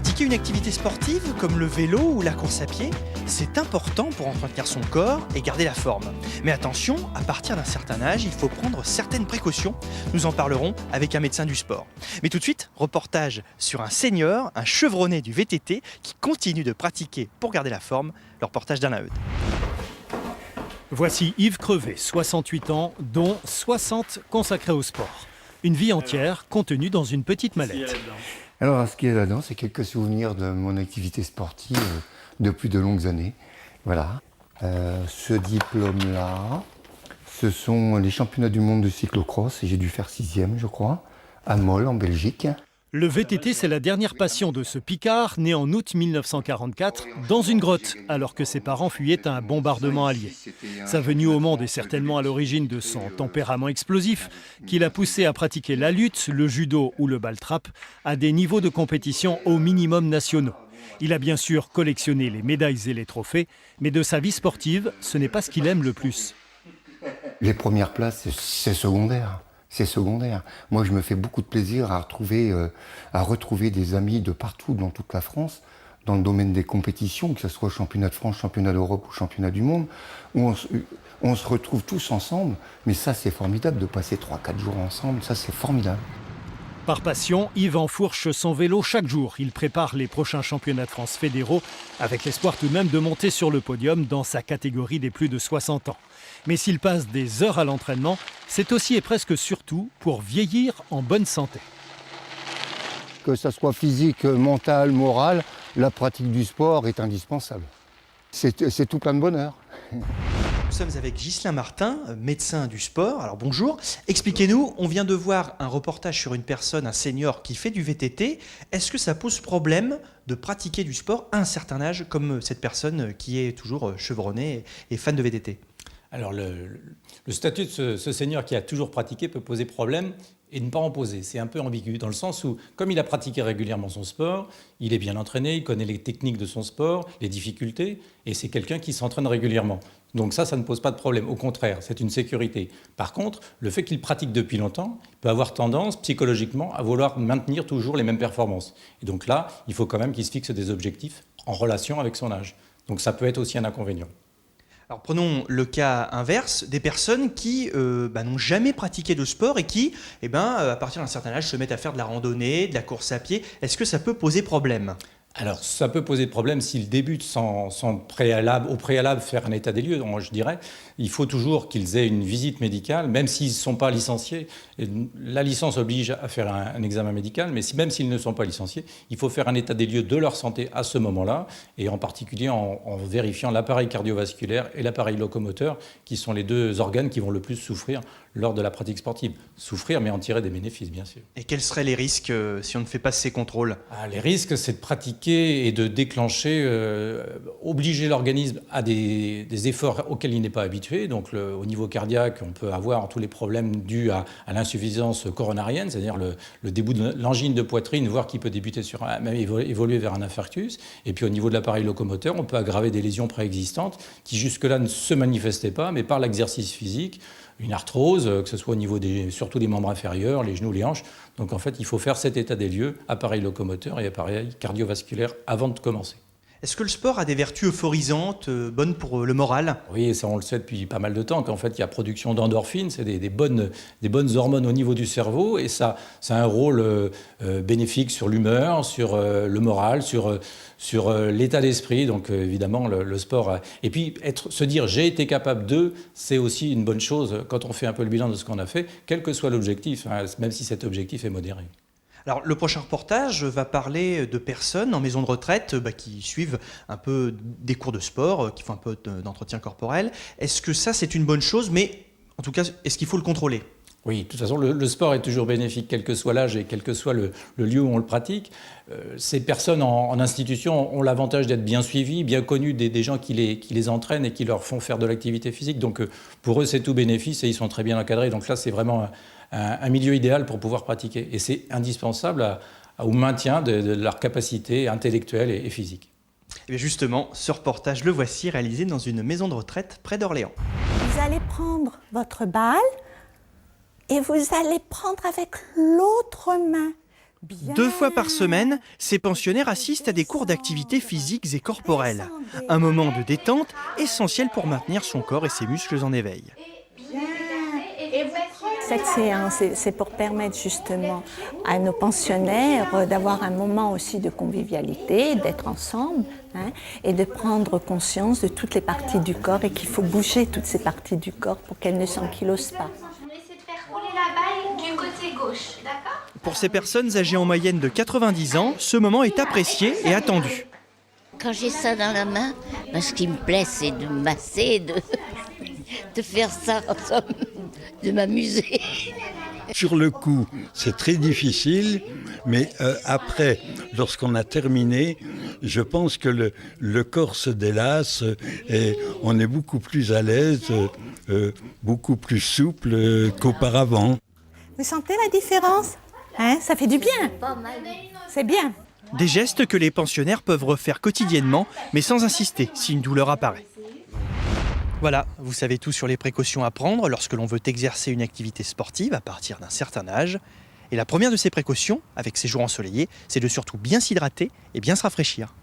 Pratiquer une activité sportive comme le vélo ou la course à pied, c'est important pour entretenir son corps et garder la forme. Mais attention, à partir d'un certain âge, il faut prendre certaines précautions. Nous en parlerons avec un médecin du sport. Mais tout de suite, reportage sur un senior, un chevronné du VTT qui continue de pratiquer pour garder la forme. Le reportage d'Alain Eudes. Voici Yves Crevé, 68 ans, dont 60 consacrés au sport. Une vie entière contenue dans une petite mallette. Alors, ce qu'il y a là-dedans, c'est quelques souvenirs de mon activité sportive depuis de longues années. Voilà. Ce diplôme-là, ce sont les championnats du monde de cyclocross, et j'ai dû faire 6e, je crois, à Mol, en Belgique. Le VTT, c'est la dernière passion de ce Picard, né en août 1944, dans une grotte, alors que ses parents fuyaient un bombardement allié. Sa venue au monde est certainement à l'origine de son tempérament explosif, qui l'a poussé à pratiquer la lutte, le judo ou le ball-trap, à des niveaux de compétition au minimum nationaux. Il a bien sûr collectionné les médailles et les trophées, mais de sa vie sportive, ce n'est pas ce qu'il aime le plus. Les premières places, c'est secondaire. C'est secondaire. Moi, je me fais beaucoup de plaisir à retrouver des amis de partout, dans toute la France, dans le domaine des compétitions, que ce soit championnat de France, championnat d'Europe ou championnat du monde, où on se retrouve tous ensemble. Mais ça, c'est formidable de passer 3-4 jours ensemble. Ça, c'est formidable. Par passion, Yves enfourche son vélo chaque jour. Il prépare les prochains championnats de France fédéraux, avec l'espoir tout de même de monter sur le podium dans sa catégorie des plus de 60 ans. Mais s'il passe des heures à l'entraînement, c'est aussi et presque surtout pour vieillir en bonne santé. Que ce soit physique, mental, moral, la pratique du sport est indispensable. C'est tout plein de bonheur. Nous sommes avec Ghislain Martin, médecin du sport. Alors bonjour, expliquez-nous, on vient de voir un reportage sur une personne, un senior qui fait du VTT. Est-ce que ça pose problème de pratiquer du sport à un certain âge, comme cette personne qui est toujours chevronnée et fan de VTT ? Alors le statut de ce senior qui a toujours pratiqué peut poser problème et ne pas en poser. C'est un peu ambigu dans le sens où, comme il a pratiqué régulièrement son sport, il est bien entraîné, il connaît les techniques de son sport, les difficultés, et c'est quelqu'un qui s'entraîne régulièrement. Donc ça ne pose pas de problème. Au contraire, c'est une sécurité. Par contre, le fait qu'il pratique depuis longtemps peut avoir tendance, psychologiquement, à vouloir maintenir toujours les mêmes performances. Et donc là, il faut quand même qu'il se fixe des objectifs en relation avec son âge. Donc ça peut être aussi un inconvénient. Alors prenons le cas inverse, des personnes qui n'ont jamais pratiqué de sport et qui, à partir d'un certain âge, se mettent à faire de la randonnée, de la course à pied. Est-ce que ça peut poser problème ? Alors, ça peut poser problème s'ils débutent sans au préalable faire un état des lieux. Moi, je dirais, il faut toujours qu'ils aient une visite médicale, même s'ils ne sont pas licenciés. Et la licence oblige à faire un examen médical, mais même s'ils ne sont pas licenciés, il faut faire un état des lieux de leur santé à ce moment-là, et en particulier en vérifiant l'appareil cardiovasculaire et l'appareil locomoteur, qui sont les deux organes qui vont le plus souffrir lors de la pratique sportive. Souffrir, mais en tirer des bénéfices, bien sûr. Et quels seraient les risques si on ne fait pas ces contrôles ? Les risques, c'est de pratiquer et de déclencher, obliger l'organisme à des efforts auxquels il n'est pas habitué. Donc au niveau cardiaque, on peut avoir tous les problèmes dus à l'insuffisance coronarienne, c'est-à-dire le début de l'angine de poitrine, voire qui peut débuter même évoluer vers un infarctus. Et puis au niveau de l'appareil locomoteur, on peut aggraver des lésions préexistantes qui jusque-là ne se manifestaient pas, mais par l'exercice physique, une arthrose, que ce soit au niveau surtout des membres inférieurs, les genoux, les hanches. Donc en fait, il faut faire cet état des lieux, appareil locomoteur et appareil cardiovasculaire, avant de commencer. Est-ce que le sport a des vertus euphorisantes, bonnes pour le moral ? Oui, ça on le sait depuis pas mal de temps, qu'en fait il y a production d'endorphines, c'est des bonnes hormones au niveau du cerveau, et ça a un rôle bénéfique sur l'humeur, sur le moral, sur l'état d'esprit. Donc évidemment le sport et puis se dire j'ai été capable de, c'est aussi une bonne chose quand on fait un peu le bilan de ce qu'on a fait, quel que soit l'objectif, même si cet objectif est modéré. Alors, le prochain reportage va parler de personnes en maison de retraite qui suivent un peu des cours de sport, qui font un peu d'entretien corporel. Est-ce que ça, c'est une bonne chose ? Mais en tout cas, est-ce qu'il faut le contrôler ? Oui, de toute façon, le sport est toujours bénéfique, quel que soit l'âge et quel que soit le lieu où on le pratique. Ces personnes en institution ont l'avantage d'être bien suivies, bien connues des gens qui les entraînent et qui leur font faire de l'activité physique. Donc, pour eux, c'est tout bénéfice et ils sont très bien encadrés. Donc là, c'est vraiment un milieu idéal pour pouvoir pratiquer. Et c'est indispensable au maintien de leur capacité intellectuelle et physique. Et justement, ce reportage, le voici, réalisé dans une maison de retraite près d'Orléans. Vous allez prendre votre balle et vous allez prendre avec l'autre main 2 fois par semaine, ces pensionnaires assistent à des cours d'activités physiques et corporelles. Un moment de détente essentiel pour maintenir son corps et ses muscles en éveil. Cette séance, c'est pour permettre justement à nos pensionnaires d'avoir un moment aussi de convivialité, d'être ensemble, et de prendre conscience de toutes les parties du corps et qu'il faut bouger toutes ces parties du corps pour qu'elles ne s'ankylosent pas. On essaie de faire rouler la balle du côté gauche, d'accord ? Pour ces personnes âgées en moyenne de 90 ans, ce moment est apprécié et attendu. Quand j'ai ça dans la main, ce qui me plaît, c'est de masser, de faire ça, de m'amuser. Sur le coup, c'est très difficile, mais après, lorsqu'on a terminé, je pense que le corps se délasse et on est beaucoup plus à l'aise, beaucoup plus souple qu'auparavant. Vous sentez la différence ? Ça fait du bien. C'est bien. Des gestes que les pensionnaires peuvent refaire quotidiennement, mais sans insister si une douleur apparaît. Voilà, vous savez tout sur les précautions à prendre lorsque l'on veut exercer une activité sportive à partir d'un certain âge. Et la première de ces précautions, avec ces jours ensoleillés, c'est de surtout bien s'hydrater et bien se rafraîchir.